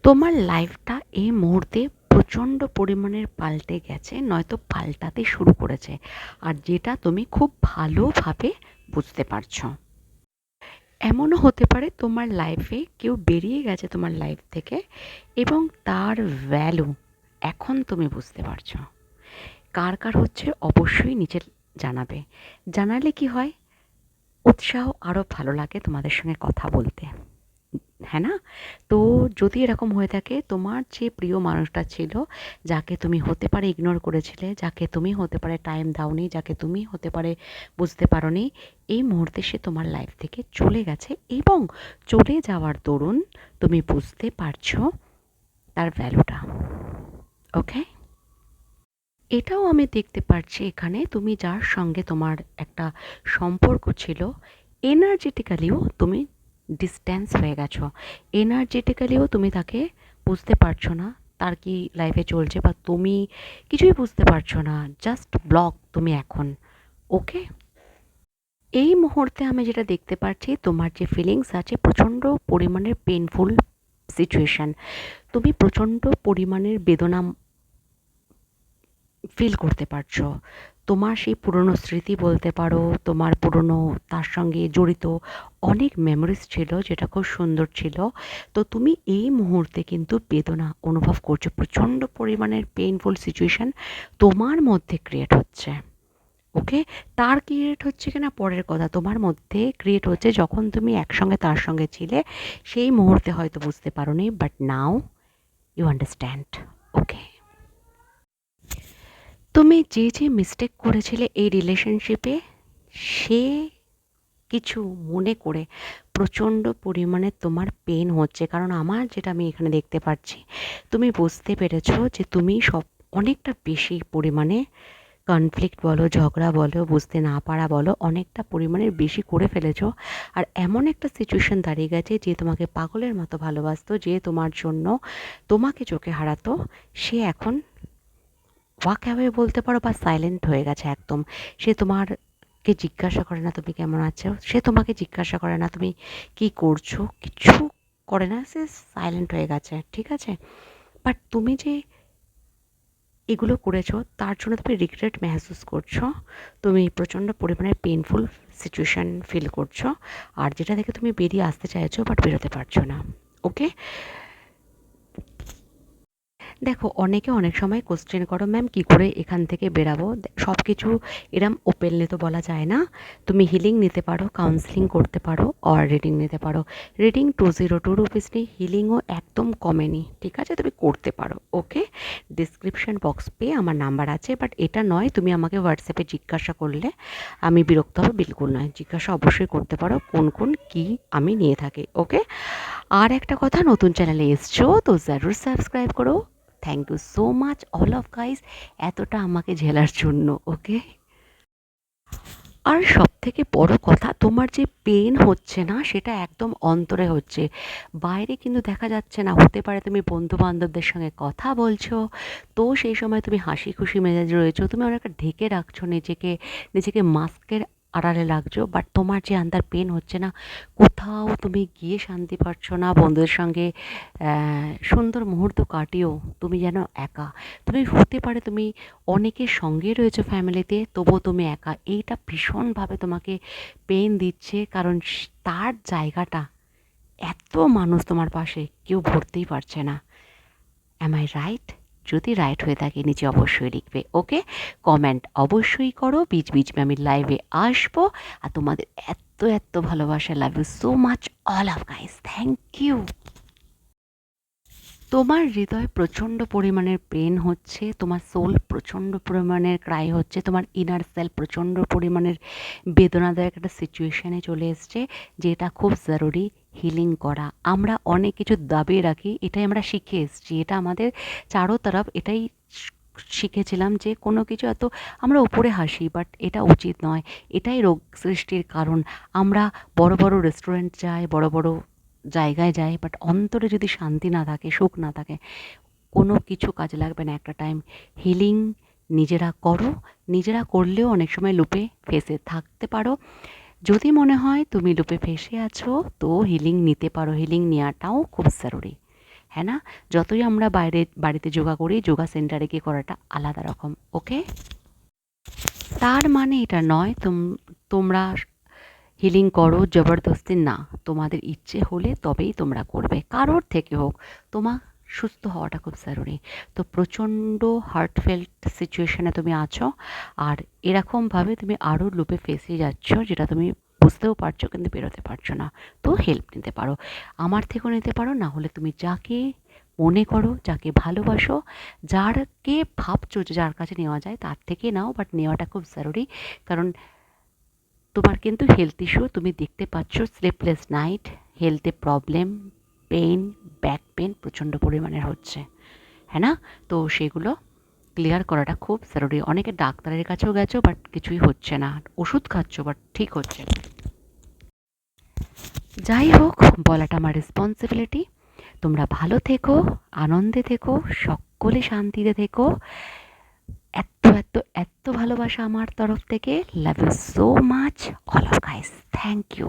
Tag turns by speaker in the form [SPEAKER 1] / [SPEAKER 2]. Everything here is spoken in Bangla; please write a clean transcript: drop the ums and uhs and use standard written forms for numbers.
[SPEAKER 1] তোমার লাইফটা এই মুহূর্তে প্রচণ্ড পরিমাণের পাল্টে গেছে, নয়তো পাল্টাতে শুরু করেছে, আর যেটা তুমি খুব ভালোভাবে বুঝতে পারছো। এমনও হতে পারে তোমার লাইফে কেউ বেরিয়ে গেছে তোমার লাইফ থেকে, এবং তার ভ্যালু এখন তুমি বুঝতে পারছো। কার কার হচ্ছে অবশ্যই নিচে জানাবে। জানালে কি হয়, উৎসাহ আরও ভালো লাগে তোমাদের সঙ্গে কথা বলতে, হ্যাঁ না? তো যদি এরকম হয়ে থাকে, তোমার যে প্রিয় মানুষটা ছিল, যাকে তুমি হতে পারে ইগনোর করেছিলে, যাকে তুমি হতে পারে টাইম দাওনি, যাকে তুমি হতে পারে বুঝতে পারোনি, এই মুহূর্তে সে তোমার লাইফ থেকে চলে গেছে, এবং চলে যাওয়ার দরুন তুমি বুঝতে পারছো তার ভ্যালুটা। ওকে? এটাও আমি দেখতে পারছি এখানে, তুমি যার সঙ্গে তোমার একটা সম্পর্ক ছিল, এনার্জেটিক্যালিও তুমি ডিস্ট্যান্স হয়ে গেছো। এনার্জেটিক্যালিও তুমি তাকে বুঝতে পারছো না, তার কি লাইফে চলছে, বা তুমি কিছুই বুঝতে পারছো না, জাস্ট ব্লক তুমি এখন। ওকে? এই মুহূর্তে আমি যেটা দেখতে পাচ্ছি, তোমার যে ফিলিংস আছে, প্রচণ্ড পরিমাণের পেনফুল সিচুয়েশান, তুমি প্রচণ্ড পরিমাণের বেদনা ফিল করতে পারছো। তোমার সেই পুরনো স্মৃতি বলতে পারো, তোমার পুরনো তার সঙ্গে জড়িত অনেক মেমোরিজ ছিল, যেটা খুব সুন্দর ছিল। তো তুমি এই মুহূর্তে কিন্তু বেদনা অনুভব করছো, প্রচণ্ড পরিমাণের পেইনফুল সিচুয়েশান তোমার মধ্যে ক্রিয়েট হচ্ছে। ওকে? তার ক্রিয়েট হচ্ছে কিনা পরের কথা, তোমার মধ্যে ক্রিয়েট হচ্ছে যখন তুমি একসঙ্গে তার সঙ্গে ছিলে, সেই মুহূর্তে হয়তো বুঝতে পারোনি, বাট নাও ইউ আন্ডারস্ট্যান্ড। ওকে? তুমি যে যে মিস্টেক করেছিলে এই রিলেশনশিপে, সে কিছু মনে করে প্রচণ্ড পরিমাণে তোমার পেন হচ্ছে, কারণ আমার যেটা আমি এখানে দেখতে পাচ্ছি, তুমি বুঝতে পেরেছো যে তুমি সব অনেকটা বেশি পরিমাণে কনফ্লিক্ট বলো, ঝগড়া বলো, বুঝতে না পারা বলো, অনেকটা পরিমাণের বেশি করে ফেলেছো। আর এমন একটা সিচুয়েশন দাঁড়িয়ে গেছে, যে তোমাকে পাগলের মতো ভালোবাসতো, যে তোমার জন্য তোমাকে চোখে হারাতো, সে এখন ওয়াক অ্যাওয়ে বলতে পারো, বা সাইলেন্ট হয়ে গেছে একদম। সে তোমারকে জিজ্ঞাসা করে না তুমি কেমন আছো, সে তোমাকে জিজ্ঞাসা করে না তুমি কি করছো, কিছু করে না, সে সাইলেন্ট হয়ে গেছে, ঠিক আছে? বাট তুমি যে এগুলো করেছো, তার জন্য তুমি রিগ্রেট মেহসুস করছো, তুমি প্রচণ্ড পরিমাণে পেনফুল সিচুয়েশান ফিল করছো, আর যেটা থেকে তুমি বেরিয়ে আসতে চাইছো, বাট বেরোতে পারছো না। ওকে? দেখো, অনেকে অনেক সময় কোশ্চেন করো, ম্যাম কী করে এখান থেকে বেরাবো। সব কিছু এরম ওপেনলি তো বলা যায় না। তুমি হিলিং নিতে পারো, কাউন্সেলিং করতে পারো, আর রিডিং নিতে পারো। রিডিং 202 রুপিস নিই, হিলিংও একদম কমেনি, ঠিক আছে? তুমি করতে পারো। ওকে? ডিসক্রিপশন বক্স পেয়ে আমার নাম্বার আছে, বাট এটা নয় তুমি আমাকে হোয়াটসঅ্যাপে জিজ্ঞাসা করলে আমি বিরক্ত হবো, বিলকুল নয়। জিজ্ঞাসা অবশ্যই করতে পারো কোন কোন কী আমি নিয়ে থাকি। ওকে? আর একটা কথা, নতুন চ্যানেলে এসছো তো জরুর সাবস্ক্রাইব করো। Thank you so much all of guys, এতটা আমাকে ঝেলার জন্য। ওকে? আর সব থেকে বড় কথা, তোমার যে পেন হচ্ছে না, সেটা একদম অন্তরে হচ্ছে, বাইরে কিন্তু দেখা যাচ্ছে না। হতে পারে তুমি বন্ধু বান্ধবদের সঙ্গে কথা বলছো, তো সেই সময় তুমি হাসি খুশি মেজাজ রয়েছো, তুমি অনেকটা ঢেকে রাখছো নিজেকে, নিজেকে মাস্কের আড়ালে রাখছো, বাট তোমার যে আন্দার পেন হচ্ছে না, কোথাও তুমি গিয়ে শান্তি পাচ্ছ না। বন্ধুদের সঙ্গে সুন্দর মুহূর্ত কাটিয়েও তুমি যেন একা। তুমি হতে পারে তুমি অনেকের সঙ্গে রয়েছে ফ্যামিলিতে, তবুও তুমি একা। এইটা ভীষণভাবে তোমাকে পেইন দিচ্ছে, কারণ তার জায়গাটা এত মানুষ তোমার পাশে কেউ ভরতেই পারছে না। Am I right? যদি রাইট হয়ে থাকে নিচে অবশ্যই লিখবে। ওকে? কমেন্ট অবশ্যই করো। বীচ বীচ আমি লাইভে আসবো, আর তোমাদের এত এত ভালোবাসা। Love you so much all of guys, thank you. তোমার হৃদয় প্রচণ্ড পরিমাণের পেন হচ্ছে, তোমার সোল প্রচণ্ড পরিমাণের ক্রাই হচ্ছে, তোমার ইনার সেল প্রচণ্ড পরিমাণের বেদনাদায়ক একটা সিচুয়েশানে চলে এসছে, যেটা খুব জরুরি হিলিং করা। আমরা অনেক কিছু দাবিয়ে রাখি, এটাই আমরা শিখে এসেছি, এটা আমাদের চারো তরফ এটাই শিখেছিলাম, যে কোনো কিছু এত আমরা উপরে হাসি, বাট এটা উচিত নয়। এটাই রোগ সৃষ্টির কারণ। আমরা বড় বড় রেস্টুরেন্ট যাই, বড় বড় জায়গায় যাই, বাট অন্তরে যদি শান্তি না থাকে, সুখ না থাকে, কোনো কিছু কাজে লাগবে না একটা টাইম। হিলিং নিজেরা করো, নিজেরা করলেও অনেক সময় লুপে ফেসে থাকতে পারো। যদি মনে হয় তুমি লুপে ফেসে আছো, তো হিলিং নিতে পারো, হিলিং নেওয়াটাও খুব জরুরি। হ্যাঁ না? যতই আমরা বাড়িতে যোগা করি, যোগা সেন্টারে গিয়ে করাটা আলাদা রকম। ওকে? তার মানে এটা নয় তোমরা হিলিং করো জবরদস্তি না। তোমাদের ইচ্ছে হলে তবেই তোমরা করবে। কারোর থেকে হোক, তোমার সুস্থ হওয়াটা খুব জরুরি। তো প্রচণ্ড হার্টফেল্ট সিচুয়েশনে তুমি আছো, আর এরকমভাবে তুমি আরও লুপে ফেঁসে যাচ্ছ, যেটা তুমি বুঝতেও পারছো কিন্তু বেরোতে পারছো না। তো হেল্প নিতে পারো, আমার থেকেও নিতে পারো, না হলে তুমি যাকে মনে করো, যাকে ভালোবাসো, যারকে ভাবছো যে যার কাছে নেওয়া যায় তার থেকে নাও, বাট নেওয়াটা খুব জরুরি। কারণ তোমার কিন্তু হেলথ ইস্যু তুমি দেখতে পাচ্ছ, স্লিপলেস নাইট, হেলথে প্রবলেম, পেইন, ব্যাক পেন প্রচণ্ড পরিমাণের হচ্ছে, হ্যাঁ না? তো সেগুলো ক্লিয়ার করাটা খুব জরুরি। অনেকে ডাক্তারের কাছেও গেছো বাট কিছুই হচ্ছে না, ওষুধ খাচ্ছ বাট ঠিক হচ্ছে না। যাই হোক, বলাটা আমার রেসপন্সিবিলিটি। তোমরা ভালো থেকো, আনন্দে থেকো, সকলে শান্তিতে থেকো। এত এত এত ভালোবাসা আমার তরফ থেকে। Love you so much all of guys. Thank you.